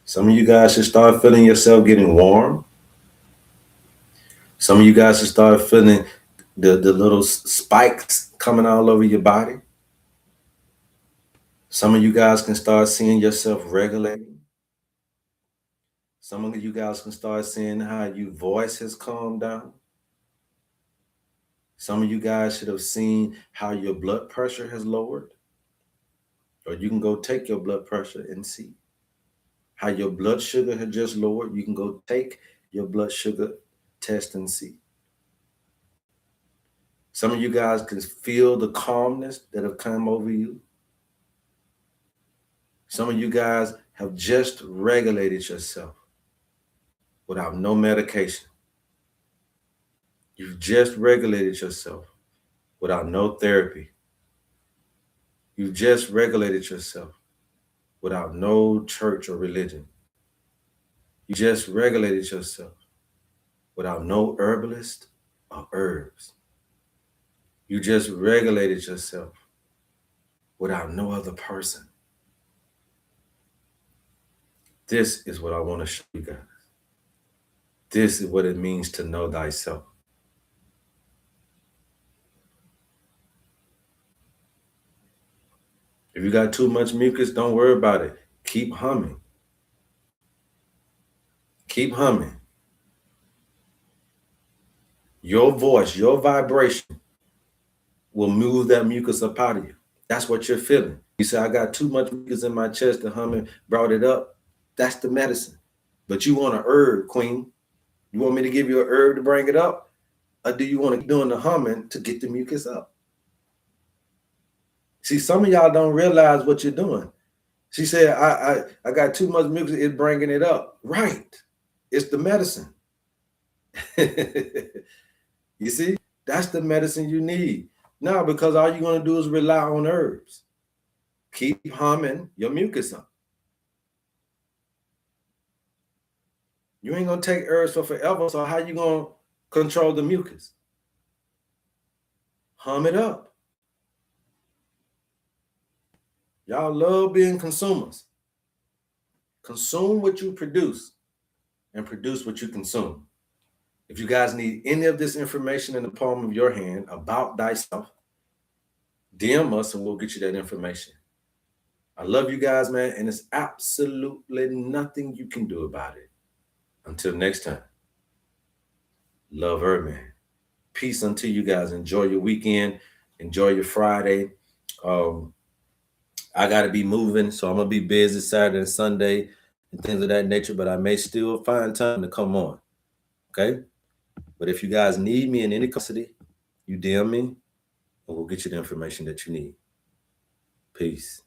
Some of you guys should start feeling yourself getting warm. Some of you guys should start feeling the little spikes coming all over your body. Some of you guys can start seeing yourself regulating. Some of you guys can start seeing how your voice has calmed down. Some of you guys should have seen how your blood pressure has lowered. Or you can go take your blood pressure and see how your blood sugar had just lowered. You can go take your blood sugar test and see. Some of you guys can feel the calmness that have come over you. Some of you guys have just regulated yourself without no medication. You've just regulated yourself without no therapy. You've just regulated yourself without no church or religion. You just regulated yourself without no herbalist or herbs. You just regulated yourself without no other person. This is what I want to show you guys. This is what it means to know thyself. If you got too much mucus, don't worry about it. Keep humming. Keep humming. Your voice, your vibration will move that mucus up out of you. That's what you're feeling. You say, I got too much mucus in my chest. The humming brought it up. That's the medicine. But you want a herb, queen. You want me to give you a herb to bring it up? Or do you want to keep doing the humming to get the mucus up? See, some of y'all don't realize what you're doing. She said, I got too much mucus, it's bringing it up. Right. It's the medicine. You see, that's the medicine you need. Now, because all you're going to do is rely on herbs. Keep humming your mucus up. You ain't going to take herbs for forever, so how you going to control the mucus? Hum it up. Y'all love being consumers. Consume what you produce and produce what you consume. If you guys need any of this information in the palm of your hand about thyself, DM us and we'll get you that information. I love you guys, man, and it's absolutely nothing you can do about it. Until next time, love HerbMan. Peace unto you guys. Enjoy your weekend. Enjoy your Friday. I got to be moving, so I'm going to be busy Saturday and Sunday and things of that nature, but I may still find time to come on, okay? But if you guys need me in any capacity, you DM me, and we'll get you the information that you need. Peace.